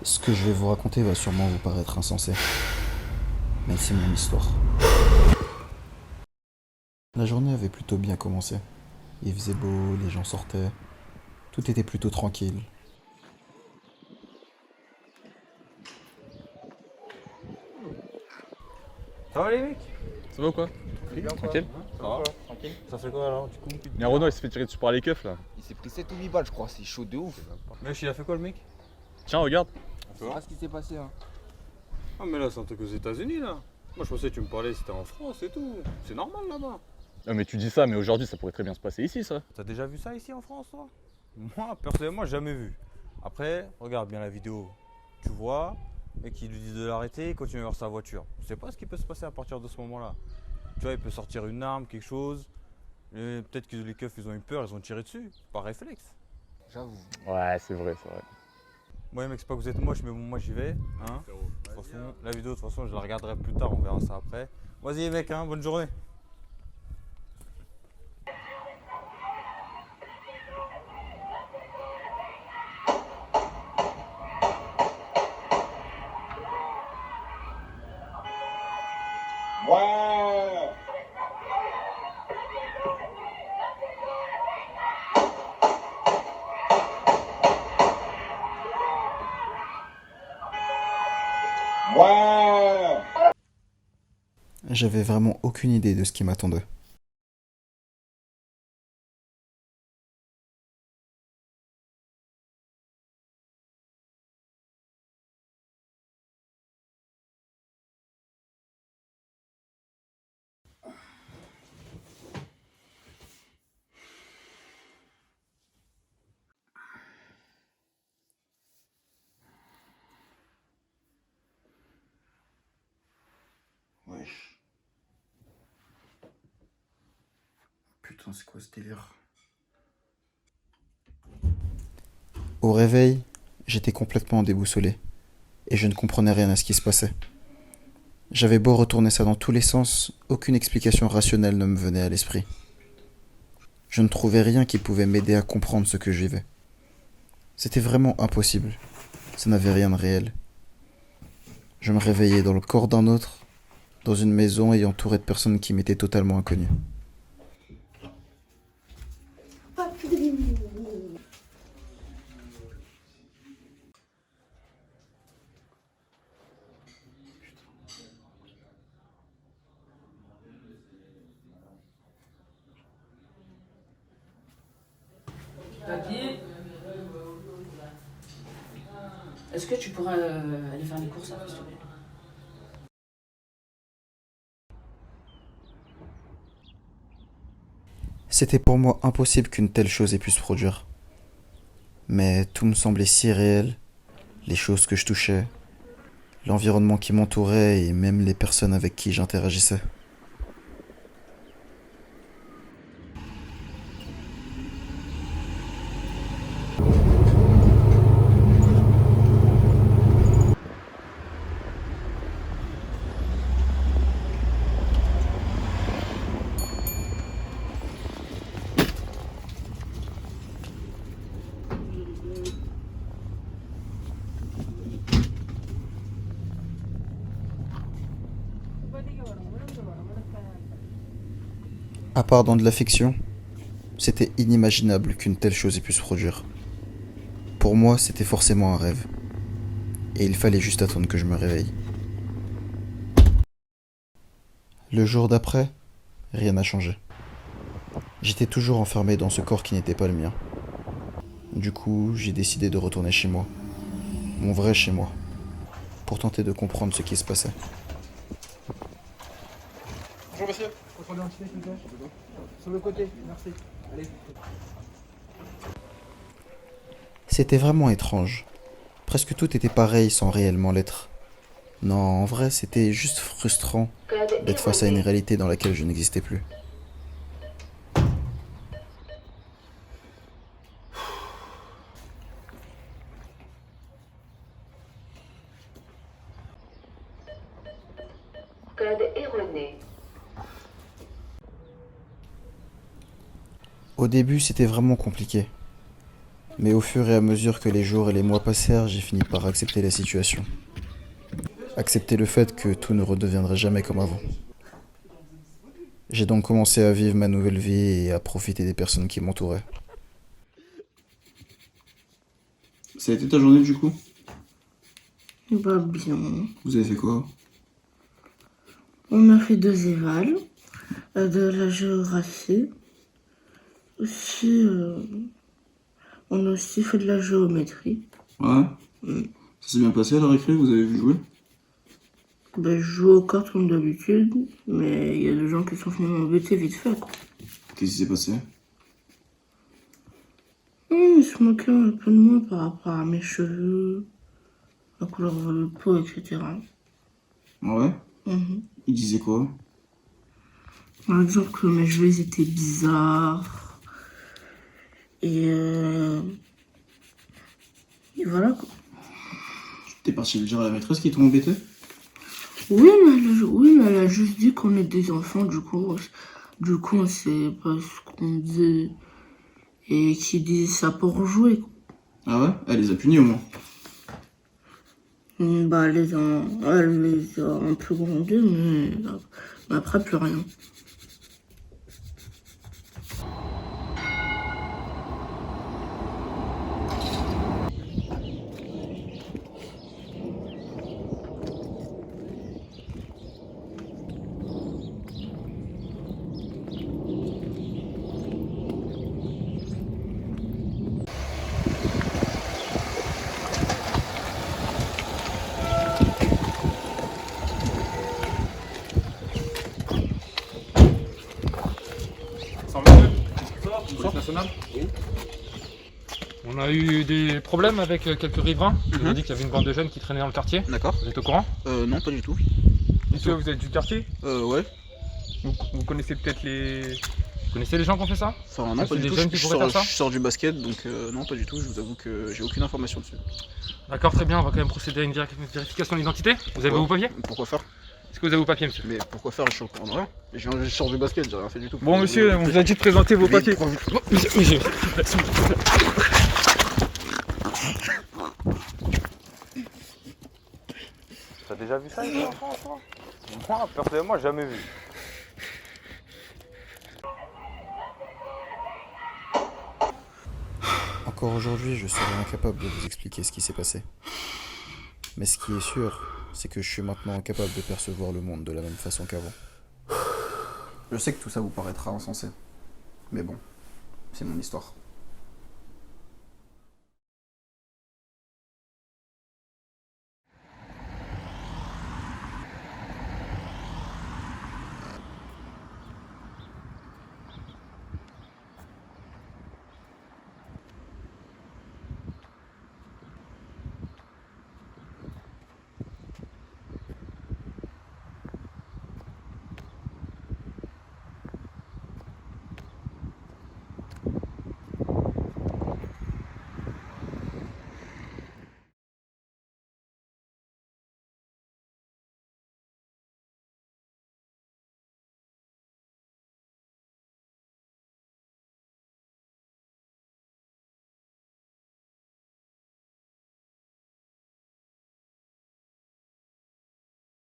Ce que je vais vous raconter va sûrement vous paraître insensé, mais c'est mon histoire. La journée avait plutôt bien commencé. Il faisait beau, les gens sortaient, tout était plutôt tranquille. Ça va les mecs? Ça va ou quoi? Bien quoi? Tranquille? Ça va? Tranquille. Ça fait quoi alors du coup? Il y a Renaud, il s'est fait tirer dessus par les keufs là. Il s'est pris 7 ou 8 balles, je crois, c'est chaud de ouf. Mec, il a fait quoi le mec? Tiens, regarde. C'est pas ce qui s'est passé, hein. Ah mais là c'est un truc aux États-Unis là. Moi je pensais que tu me parlais c'était en France et tout. C'est normal là-bas. Ah, mais tu dis ça, mais aujourd'hui ça pourrait très bien se passer ici ça. T'as déjà vu ça ici en France toi? Moi personnellement jamais vu. Après, regarde bien la vidéo. Tu vois, mec qui lui dit de l'arrêter, il continue vers sa voiture. Je sais pas ce qui peut se passer à partir de ce moment-là. Tu vois, il peut sortir une arme, quelque chose. Et peut-être que les keufs ils ont eu peur, ils ont tiré dessus, par réflexe. J'avoue. Ouais, c'est vrai, c'est vrai. Moi mec, c'est pas que vous êtes moche, mais bon, moi j'y vais. Hein. De toute façon, la vidéo, de toute façon, je la regarderai plus tard, on verra ça après. Vas-y mec, hein, bonne journée. J'avais vraiment aucune idée de ce qui m'attendait. Wesh. Putain, c'est quoi ce délire? Au réveil, j'étais complètement déboussolé, et je ne comprenais rien à ce qui se passait. J'avais beau retourner ça dans tous les sens, aucune explication rationnelle ne me venait à l'esprit. Je ne trouvais rien qui pouvait m'aider à comprendre ce que je vivais. C'était vraiment impossible. Ça n'avait rien de réel. Je me réveillais dans le corps d'un autre, dans une maison et entouré de personnes qui m'étaient totalement inconnues. Papy, est-ce que tu pourrais aller faire les courses après, s'il te plaît? C'était pour moi impossible qu'une telle chose ait pu se produire. Mais tout me semblait si réel, les choses que je touchais, l'environnement qui m'entourait et même les personnes avec qui j'interagissais. À part dans de la fiction, c'était inimaginable qu'une telle chose ait pu se produire. Pour moi, c'était forcément un rêve. Et il fallait juste attendre que je me réveille. Le jour d'après, rien n'a changé. J'étais toujours enfermé dans ce corps qui n'était pas le mien. Du coup, j'ai décidé de retourner chez moi. Mon vrai chez moi. Pour tenter de comprendre ce qui se passait. Bonjour monsieur. Votre identité, s'il vous plaît. Sur le côté, merci. Allez. C'était vraiment étrange. Presque tout était pareil sans réellement l'être. Non, en vrai, c'était juste frustrant d'être face à une réalité dans laquelle je n'existais plus. Code erroné. Au début, c'était vraiment compliqué. Mais au fur et à mesure que les jours et les mois passèrent, j'ai fini par accepter la situation. Accepter le fait que tout ne redeviendrait jamais comme avant. J'ai donc commencé à vivre ma nouvelle vie et à profiter des personnes qui m'entouraient. Ça a été ta journée du coup? Bah bien. Vous avez fait quoi? On a fait 2 évals, de la géographie. Aussi, on a aussi fait de la géométrie. Ouais. Ça s'est bien passé à la récré, vous avez vu jouer? Bah, je joue aux cartes comme d'habitude, mais il y a des gens qui sont venus m'embêter vite fait, quoi. Qu'est-ce qui s'est passé? Ils se moquaient un peu de moi par rapport à mes cheveux, la couleur de peau, etc. Ah ouais? Mhm. Il disait quoi? Par exemple, que mes cheveux ils étaient bizarres. Et voilà, quoi. T'es parti le dire à la maîtresse qui t'ont embêté? Oui, mais elle a juste dit qu'on est des enfants, du coup on sait pas ce qu'on dit. Et qui dit ça pour jouer, quoi. Ah ouais? Elle les a punis au moins. Bah, elle les a un peu grondés, mais après, plus rien. On a eu des problèmes avec quelques riverains. Ils ont dit qu'il y avait une bande de jeunes qui traînait dans le quartier. D'accord. Vous êtes au courant? Non, pas du tout. Monsieur, vous êtes du quartier? Ouais. Vous connaissez peut-être les... Vous connaissez les gens qui ont fait ça? Enfin, non, Ah, pas c'est du des tout. jeunes qui pourraient faire ça? Je sors du basket, donc non, pas du tout. Je vous avoue que j'ai aucune information dessus. D'accord, très bien. On va quand même procéder à une vérification d'identité. Vous avez vos papiers? Pourquoi faire? Est-ce que vous avez vos papiers, monsieur? Mais pourquoi faire? Je suis au courant de rien. Je sors du basket, j'ai rien fait du tout. Bon, monsieur, on vous a dit de présenter vos Mais papiers. pourquoi vous- Monsieur. T'as déjà vu ça, les enfants, toi? Moi, personnellement, jamais vu. Encore aujourd'hui, je serais incapable de vous expliquer ce qui s'est passé. Mais ce qui est sûr, c'est que je suis maintenant incapable de percevoir le monde de la même façon qu'avant. Je sais que tout ça vous paraîtra insensé. Mais bon, c'est mon histoire.